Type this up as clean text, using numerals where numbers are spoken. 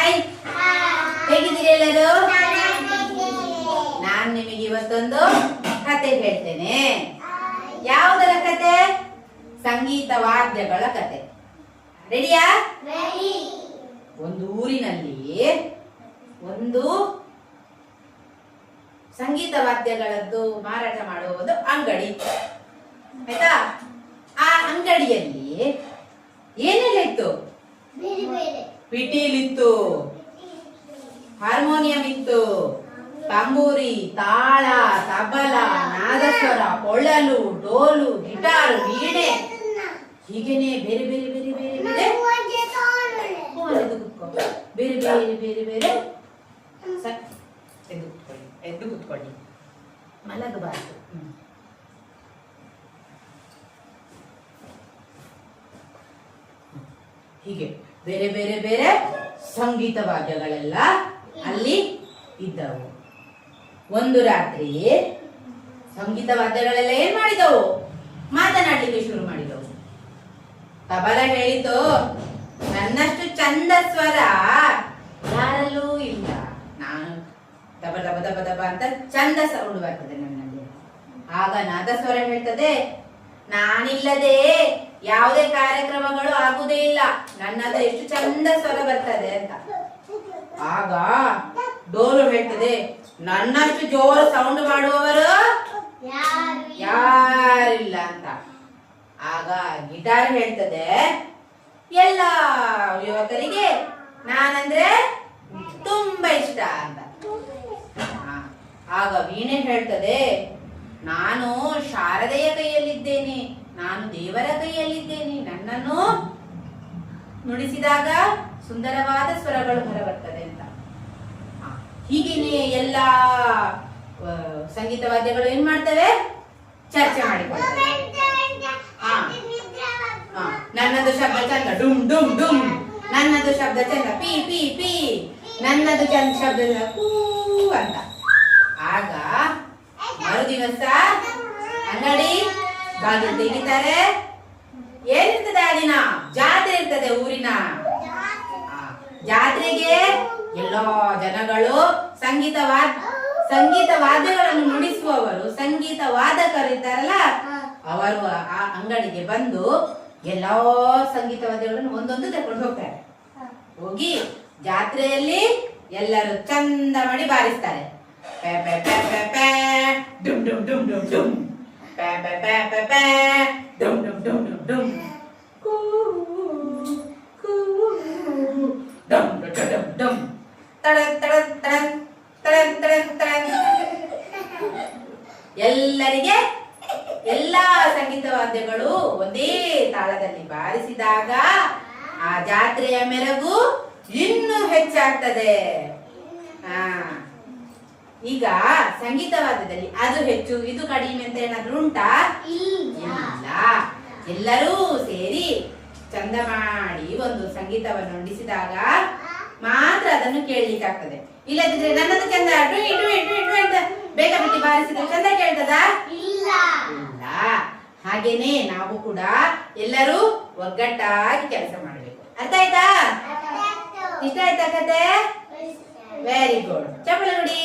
Hi, ಹೇಗಿದ್ದೀರಿ ಎಲ್ಲರೂ? ನಾನು ನಿಮಗೆ ಇವತ್ತೊಂದು ಕತೆ ಹೇಳ್ತೇನೆ. ಯಾವುದರ ಕತೆ? ಸಂಗೀತ ವಾದ್ಯಗಳ ಕತೆ. ರೆಡಿಯಾ? ಒಂದು ಊರಿನಲ್ಲಿ ಒಂದು ಸಂಗೀತ ವಾದ್ಯಗಳದ್ದು ಮಾರಾಟ ಮಾಡುವುದು ಅಂಗಡಿ, ಆಯ್ತಾ? ಆ ಅಂಗಡಿಯಲ್ಲಿ ಏನೆಲ್ಲ ಇತ್ತು? ಪಿಟೀಲಿತ್ತು, ಹಾರ್ಮೋನಿಯಂ ಇತ್ತು, ತಂಬೂರಿ, ತಾಳ, ತಬಲ, ನಾದಸ್ವರ, ಕೊಳಲು, ಡೋಲು, ಗಿಟಾರ್, ವೀಣೆ, ಹೀಗೇನೆ ಬೇರೆ ಬೇರೆ ಬೇರೆ ಬೇರೆ ಬೇರೆ ಬೇರೆ ಬೇರೆ ಬೇರೆ ಬೇರೆ ಎದ್ದು ಕುತ್ಕೊಳ್ಳಿ, ಮಲಗಬಾರ್ದು. ಹೀಗೆ ಬೇರೆ ಬೇರೆ ಬೇರೆ ಸಂಗೀತ ವಾದ್ಯಗಳೆಲ್ಲ ಅಲ್ಲಿ ಇದ್ದವು. ಒಂದು ರಾತ್ರಿ ಸಂಗೀತ ವಾದ್ಯಗಳೆಲ್ಲ ಏನ್ ಮಾಡಿದವು? ಮಾತನಾಡ್ಲಿಕ್ಕೆ ಶುರು ಮಾಡಿದವು. ತಬಲ ಹೇಳಿತು, ನನ್ನಷ್ಟು ಚಂದ ಸ್ವರ ಯಾರಲ್ಲೂ ಇಲ್ಲ, ನಾನು ದಬ ದಬ ದಬ ದಬ ಅಂತ ಚಂದ ಸೌಂಡ್ ಬರ್ತದೆ ನನ್ನಲ್ಲಿ. ಆಗ ನಾದಸ್ವರ ಹೇಳ್ತದೆ, ನಾನಿಲ್ಲದೆ ಯಾವುದೇ ಕಾರ್ಯಕ್ರಮಗಳು ಆಗುವುದೇ ಇಲ್ಲ, ನನ್ನದು ಎಷ್ಟು ಚಂದ ಸ್ವರ ಬರ್ತದೆ ಅಂತ. ಆಗ ಡೋಲು ಹೇಳ್ತದೆ, ನನ್ನಷ್ಟು ಜೋರು ಸೌಂಡ್ ಮಾಡುವವರು ಯಾರಿಲ್ಲ ಅಂತ. ಆಗ ಗಿಟಾರ್ ಹೇಳ್ತದೆ, ಎಲ್ಲ ಯುವಕರಿಗೆ ನಾನಂದ್ರೆ ತುಂಬಾ ಇಷ್ಟ ಅಂತ. ಆಗ ವೀಣೆ ಹೇಳ್ತದೆ, ನಾನು ಶಾರದೆಯ ಕೈಯಲ್ಲಿದ್ದೇನೆ, ನಾನು ದೇವರ ಕೈಯಲ್ಲಿದ್ದೇನೆ, ನನ್ನನ್ನು ನುಡಿಸಿದಾಗ ಸುಂದರವಾದ ಸ್ವರಗಳು ಹೊರಬರ್ತದೆ ಅಂತ. ಹೀಗೇನೆ ಎಲ್ಲಾ ಸಂಗೀತ ವಾದ್ಯಗಳು ಏನ್ ಮಾಡ್ತವೆ? ಚರ್ಚೆ ಮಾಡಿಕೊಳ್ತವೆ. ನನ್ನದು ಶಬ್ದ ಚಂದ ಡುಮ್ ಡುಮ್ ಡುಮ್, ನನ್ನದು ಶಬ್ದ ಚಂದ ಪಿ ಪಿ ಪಿ, ನನ್ನದು ಚಂದ ಶಬ್ದ ಕೂ ಅಂತ. ಆಗ ಮರುದಿವಸ ಅಂಗಡಿ ಬಾಗಿಲು ತೆಗಿತಾರೆ. ಏನಿರ್ತದೆ ಆ ದಿನ? ಜಾತ್ರೆ ಇರ್ತದೆ ಊರಿನ. ಜಾತ್ರೆಗೆ ಎಲ್ಲಾ ಜನಗಳು ಸಂಗೀತ ವಾದ್ಯಗಳನ್ನು ನುಡಿಸುವವರು, ಸಂಗೀತ ವಾದಕರು ಇದ್ದಾರಲ್ಲ, ಅವರು ಆ ಅಂಗಡಿಗೆ ಬಂದು ಎಲ್ಲಾ ಸಂಗೀತ ವಾದ್ಯಗಳನ್ನು ಒಂದೊಂದು ತಕೊಂಡು ಹೋಗ್ತಾರೆ. ಹೋಗಿ ಜಾತ್ರೆಯಲ್ಲಿ ಎಲ್ಲರೂ ಚಂದ ಮಾಡಿ ಬಾರಿಸ್ತಾರೆ. ಪೆ ಪೆ ಪೆ ಪೆ ಪೆ, ಡುಮ್ ಡುಮ್ ಡುಮ್ ಡುಮ್ ಡುಮ್, ಪೆ ಪೆ ಪೆ ಪೆ ಪೆ, ಡುಮ್ ಡುಮ್ ಡುಮ್ ಡುಮ್ ಡುಮ್, ಕೂ ಕೂ, ಡಮ್ ಡಮ್ ಡಮ್ ಡಮ್, ತಡನ್ ತಡನ್ ತಡನ್ ತಡನ್ ತಡನ್ ತಡನ್. ಎಲ್ಲರಿಗೆ ಎಲ್ಲಾ ಸಂಗೀತ ವಾದ್ಯಗಳು ಒಂದೇ ತಾಳದಲ್ಲಿ ಬಾರಿಸಿದಾಗ ಆ ಜಾತ್ರೆಯ ಮೆರಗು ಇನ್ನೂ ಹೆಚ್ಚಾಗ್ತದೆ. ಈಗ ಸಂಗೀತ ವಾದ್ಯದಲ್ಲಿ ಅದು ಹೆಚ್ಚು ಇದು ಕಡಿಮೆ ಅಂತ ಏನಾದ್ರೂ ಉಂಟಾ? ಇಲ್ಲ. ಎಲ್ಲರೂ ಸೇರಿ ಚಂದ ಮಾಡಿ ಒಂದು ಸಂಗೀತವನ್ನು ನುಡಿಸಿದಾಗ ಮಾತ್ರ ಅದನ್ನು ಕೇಳಲಿಕ್ಕಾಗ್ತದೆ. ಇಲ್ಲದಿದ್ರೆ ನನ್ನದು ಚಂದ ಅಂತ ಬೇಗ ಬಿಟ್ಟು ಬಾರಿಸಿದ್ರೆ ಚಂದ ಕೇಳ್ತದ? ಇಲ್ಲ. ಹಾಗೇನೆ ನಾವು ಕೂಡ ಎಲ್ಲರೂ ಒಗ್ಗಟ್ಟಾಗಿ ಕೆಲಸ ಮಾಡಬೇಕು. ಅರ್ಥ ಆಯ್ತಾ? ಇಷ್ಟ ಆಯ್ತಾ ಕತೆ? Very good. ಚಪ್ಪಲಿ ನೋಡಿ.